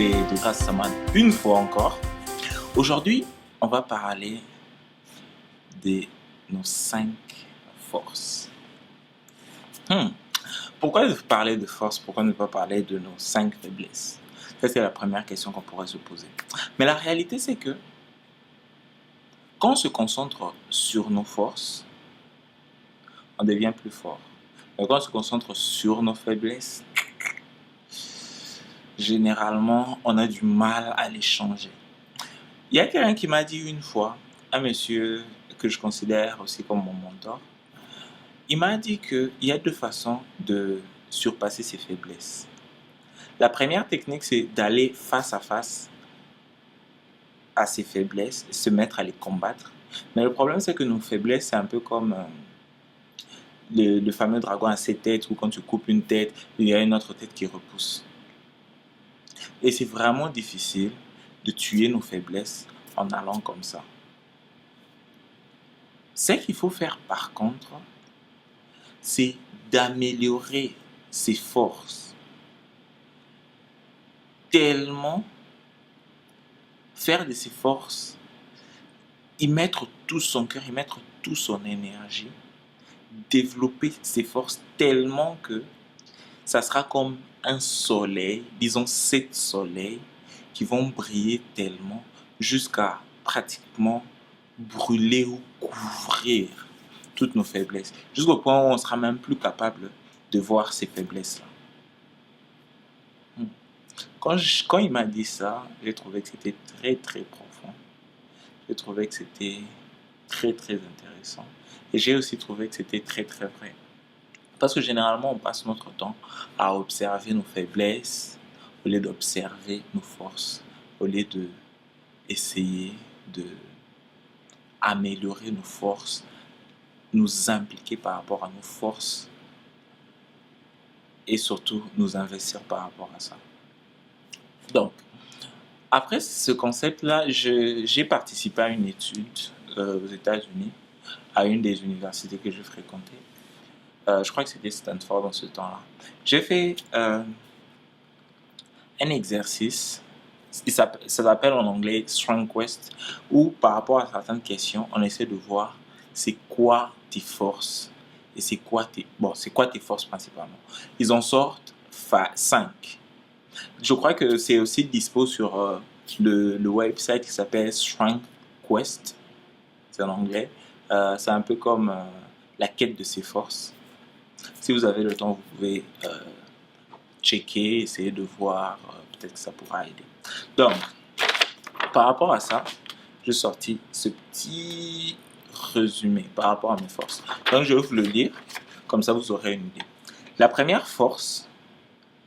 c'est de grâce Saman une fois encore. Aujourd'hui, on va parler de nos 5 forces. Pourquoi parler de force? Pourquoi ne pas parler de nos 5 faiblesses? Ça, c'est la première question qu'on pourrait se poser. Mais la réalité, c'est que quand on se concentre sur nos forces, on devient plus fort. Mais quand on se concentre sur nos faiblesses, généralement, on a du mal à les changer. Il y a quelqu'un qui m'a dit une fois, un monsieur que je considère aussi comme mon mentor, il m'a dit qu'il y a 2 façons de surpasser ses faiblesses. La première technique, c'est d'aller face à face à ses faiblesses et se mettre à les combattre. Mais le problème, c'est que nos faiblesses, c'est un peu comme le fameux dragon à 7 têtes, où quand tu coupes une tête, il y a une autre tête qui repousse. Et c'est vraiment difficile de tuer nos faiblesses en allant comme ça. Ce qu'il faut faire par contre, c'est d'améliorer ses forces. Tellement faire de ses forces, y mettre tout son cœur, y mettre toute son énergie, développer ses forces tellement que ça sera comme un soleil, disons 7 soleils qui vont briller tellement jusqu'à pratiquement brûler ou couvrir toutes nos faiblesses, jusqu'au point où on ne sera même plus capable de voir ces faiblesses-là. Quand il m'a dit ça, j'ai trouvé que c'était très très profond. J'ai trouvé que c'était très très intéressant. Et j'ai aussi trouvé que c'était très très vrai. Parce que généralement, on passe notre temps à observer nos faiblesses au lieu d'observer nos forces, au lieu d'essayer d'améliorer nos forces, nous impliquer par rapport à nos forces et surtout nous investir par rapport à ça. Donc, après ce concept-là, j'ai participé à une étude aux États-Unis, à une des universités que je fréquentais. Je crois que c'était Stanford dans ce temps-là. J'ai fait un exercice, ça s'appelle en anglais Strength Quest, où par rapport à certaines questions, on essaie de voir c'est quoi tes forces et c'est quoi tes forces principalement. Ils en sortent 5. Je crois que c'est aussi dispo sur le website qui s'appelle Strength Quest, c'est en anglais. C'est un peu comme la quête de ses forces. Si vous avez le temps, vous pouvez checker, essayer de voir, peut-être que ça pourra aider. Donc, par rapport à ça, j'ai sorti ce petit résumé par rapport à mes forces. Donc, je vais vous le lire, comme ça vous aurez une idée. La première force,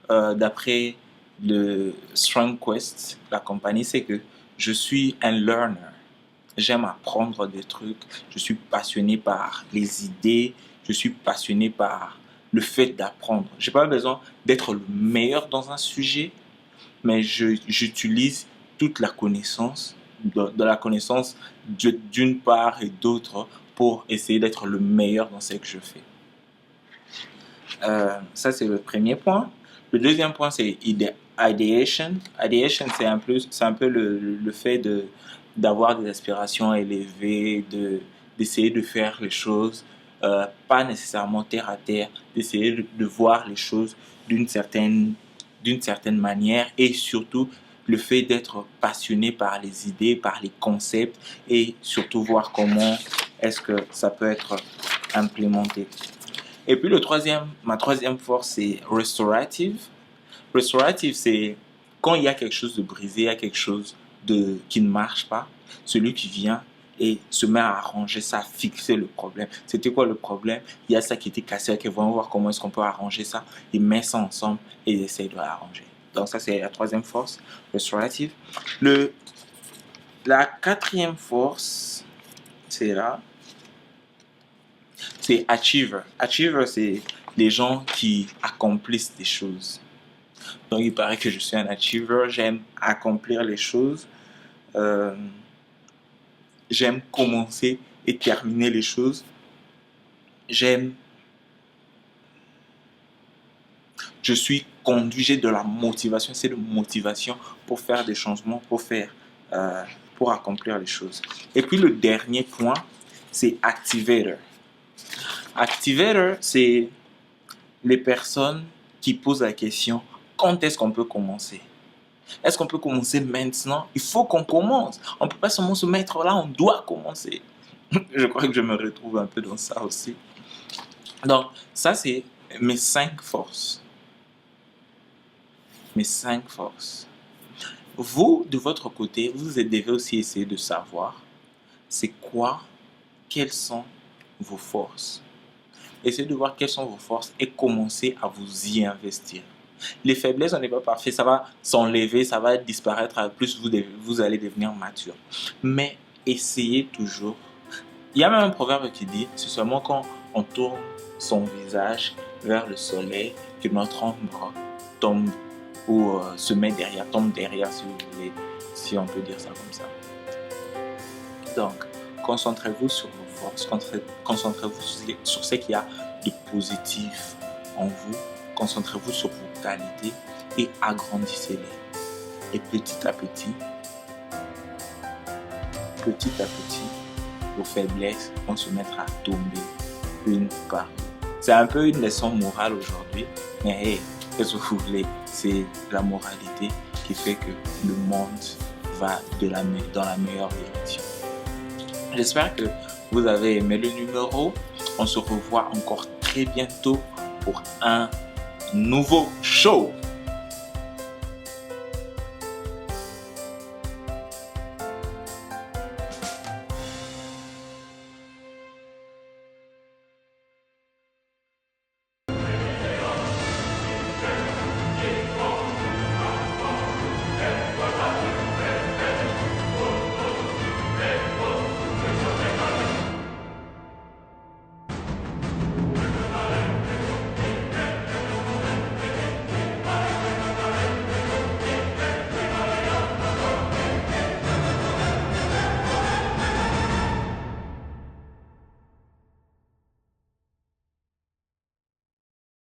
d'après le Strength Quest, la compagnie, c'est que je suis un learner. J'aime apprendre des trucs, je suis passionné par les idées, je suis passionné par le fait d'apprendre. Je n'ai pas besoin d'être le meilleur dans un sujet, mais j'utilise toute la connaissance, de la connaissance d'une part et d'autre pour essayer d'être le meilleur dans ce que je fais. Ça, c'est le premier point. Le deuxième point, c'est ideation. Ideation, c'est un peu le fait d'avoir des aspirations élevées, d'essayer de faire les choses, pas nécessairement terre à terre, d'essayer de voir les choses d'une certaine manière et surtout le fait d'être passionné par les idées, par les concepts et surtout voir comment est-ce que ça peut être implémenté. Et puis ma troisième force, c'est restorative. Restorative, c'est quand il y a quelque chose de brisé, il y a quelque chose qui ne marche pas, celui qui vient et se met à arranger ça, à fixer le problème. C'était quoi le problème? Il y a ça qui était cassé, ok, voyons voir comment est-ce qu'on peut arranger ça. Il met ça ensemble et il essaie de l'arranger. Donc ça, c'est la troisième force, restorative. La quatrième force, c'est là. C'est achiever. Achiever, c'est les gens qui accomplissent des choses. Donc, il paraît que je suis un achiever. J'aime accomplir les choses. J'aime commencer et terminer les choses. J'aime je suis conduit, j'ai de la motivation, c'est de motivation pour faire des changements, pour accomplir les choses. Et puis le dernier point, c'est activator. Activator, c'est les personnes qui posent la question, quand est-ce qu'on peut commencer? Est-ce qu'on peut commencer maintenant? Il faut qu'on commence. On ne peut pas seulement se mettre là, on doit commencer. Je crois que je me retrouve un peu dans ça aussi. Donc, ça, c'est mes 5 forces. Mes 5 forces. Vous, de votre côté, vous devez aussi essayer de savoir c'est quoi, quelles sont vos forces. Essayez de voir quelles sont vos forces et commencez à vous y investir. Les faiblesses, on n'est pas parfait, ça va s'enlever, ça va disparaître, plus vous allez devenir mature. Mais essayez toujours. Il y a même un proverbe qui dit, c'est seulement quand on tourne son visage vers le soleil que notre ombre tombe ou tombe derrière si vous voulez, si on peut dire ça comme ça. Donc, concentrez-vous sur vos forces, concentrez-vous sur ce qu'il y a de positif en vous, concentrez-vous sur vos qualités et agrandissez-les. Et petit à petit, vos faiblesses vont se mettre à tomber une par une. C'est un peu une leçon morale aujourd'hui, mais hey, qu'est-ce que vous voulez? C'est la moralité qui fait que le monde va dans la meilleure direction. J'espère que vous avez aimé le numéro. On se revoit encore très bientôt pour un nouveau show.